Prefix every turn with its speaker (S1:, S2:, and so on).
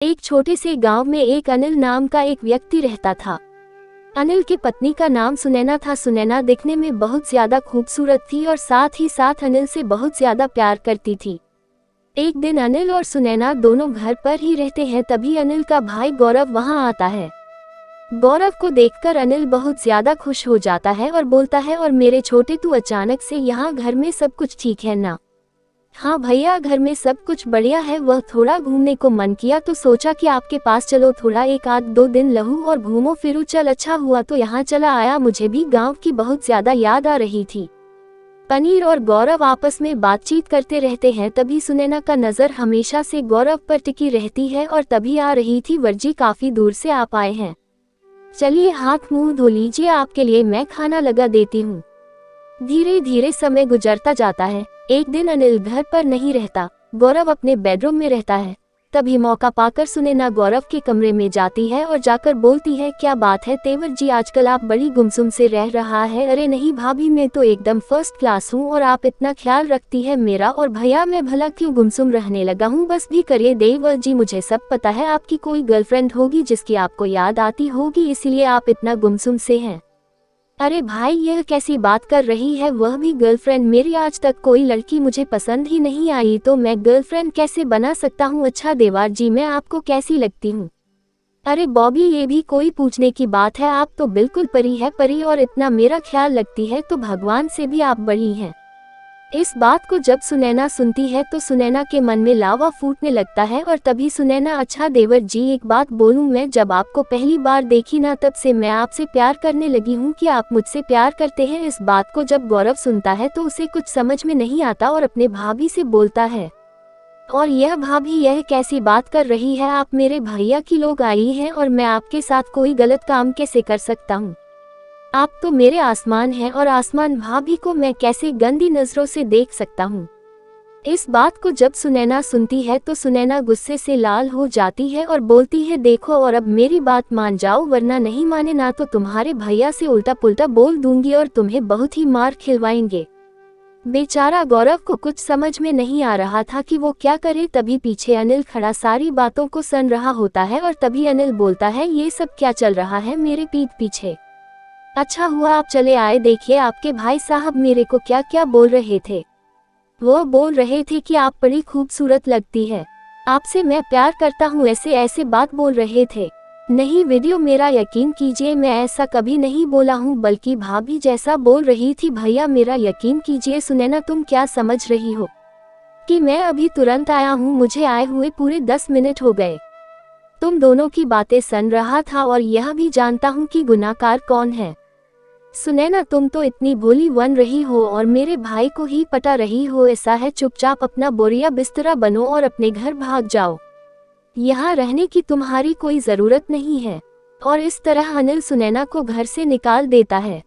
S1: एक छोटे से गांव में एक अनिल नाम का एक व्यक्ति रहता था। अनिल की पत्नी का नाम सुनैना था। सुनैना दिखने में बहुत ज्यादा खूबसूरत थी और साथ ही साथ अनिल से बहुत ज्यादा प्यार करती थी। एक दिन अनिल और सुनैना दोनों घर पर ही रहते हैं, तभी अनिल का भाई गौरव वहां आता है। गौरव को देखकर अनिल बहुत ज्यादा खुश हो जाता है और बोलता है, और मेरे छोटे तू अचानक से यहाँ, घर में सब कुछ ठीक है ना? हाँ भैया, घर में सब कुछ बढ़िया है। वह थोड़ा घूमने को मन किया तो सोचा कि आपके पास चलो, थोड़ा 1-2 दिन रहूं और घूमो फिरूं। चल, अच्छा हुआ तो यहाँ चला आया, मुझे भी गांव की बहुत ज्यादा याद आ रही थी। पनीर और गौरव आपस में बातचीत करते रहते हैं। तभी सुनैना का नजर हमेशा से गौरव पर टिकी रहती है और तभी आ रही थी वर्जी काफी दूर से आप आए हैं, चलिए हाथ मुंह धो लीजिए, आपके लिए मैं खाना लगा देती हूँ। धीरे धीरे समय गुजरता जाता है। एक दिन अनिल घर पर नहीं रहता, गौरव अपने बेडरूम में रहता है। तभी मौका पाकर सुनैना गौरव के कमरे में जाती है और जाकर बोलती है, क्या बात है तेवर जी, आजकल आप बड़ी गुमसुम से रह रहा है। अरे नहीं भाभी, मैं तो एकदम फर्स्ट क्लास हूँ और आप इतना ख्याल रखती है मेरा और भैया, मैं भला क्यों गुमसुम रहने लगा हूँ? बस भी करिए देवर जी, मुझे सब पता है आपकी कोई गर्लफ्रेंड होगी जिसकी आपको याद आती होगी, इसलिए आप इतना गुमसुम से हैं। अरे भाई, यह कैसी बात कर रही है? वह भी गर्लफ्रेंड? मेरी आज तक कोई लड़की मुझे पसंद ही नहीं आई तो मैं गर्लफ्रेंड कैसे बना सकता हूँ? अच्छा देवर जी, मैं आपको कैसी लगती हूँ? अरे बॉबी, ये भी कोई पूछने की बात है? आप तो बिल्कुल परी है, परी, और इतना मेरा ख्याल रखती है तो भगवान से भी आप बड़ी हैं। इस बात को जब सुनैना सुनती है तो सुनैना के मन में लावा फूटने लगता है और तभी सुनैना, अच्छा देवर जी, एक बात बोलूं, मैं जब आपको पहली बार देखी ना, तब से मैं आपसे प्यार करने लगी हूं कि आप मुझसे प्यार करते हैं। इस बात को जब गौरव सुनता है तो उसे कुछ समझ में नहीं आता और अपने भाभी से बोलता है, और यह भाभी, यह कैसी बात कर रही है आप? मेरे भैया की लोग आई हैं और मैं आपके साथ कोई गलत काम कैसे कर सकता हूँ? आप तो मेरे आसमान हैं और आसमान भाभी को मैं कैसे गंदी नजरों से देख सकता हूँ? इस बात को जब सुनैना सुनती है तो सुनैना गुस्से से लाल हो जाती है और बोलती है, देखो, और अब मेरी बात मान जाओ, वरना नहीं माने ना तो तुम्हारे भैया से उल्टा पुल्टा बोल दूंगी और तुम्हें बहुत ही मार खिलवाएंगे। बेचारा गौरव को कुछ समझ में नहीं आ रहा था कि वो क्या करे। तभी पीछे अनिल खड़ा सारी बातों को सुन रहा होता है और तभी अनिल बोलता है, ये सब क्या चल रहा है मेरे पीठ पीछे? अच्छा हुआ आप चले आए, देखिए आपके भाई साहब मेरे को क्या क्या बोल रहे थे। वो बोल रहे थे कि आप बड़ी खूबसूरत लगती है, आपसे मैं प्यार करता हूँ, ऐसे ऐसे बात बोल रहे थे। नहीं वीडियो, मेरा यकीन कीजिए, मैं ऐसा कभी नहीं बोला हूँ, बल्कि भाभी जैसा बोल रही थी। भैया मेरा यकीन कीजिए। सुनैना, तुम क्या समझ रही हो कि मैं अभी तुरंत आया हूँ? मुझे आए हुए पूरे 10 मिनट हो गए। तुम दोनों की बातें सुन रहा था और यह भी जानता हूँ कि गुनाहगार कौन है। सुनैना, तुम तो इतनी भोली बन रही हो और मेरे भाई को ही पटा रही हो। ऐसा है, चुपचाप अपना बोरिया बिस्तरा बनो और अपने घर भाग जाओ, यहाँ रहने की तुम्हारी कोई जरूरत नहीं है। और इस तरह अनिल सुनैना को घर से निकाल देता है।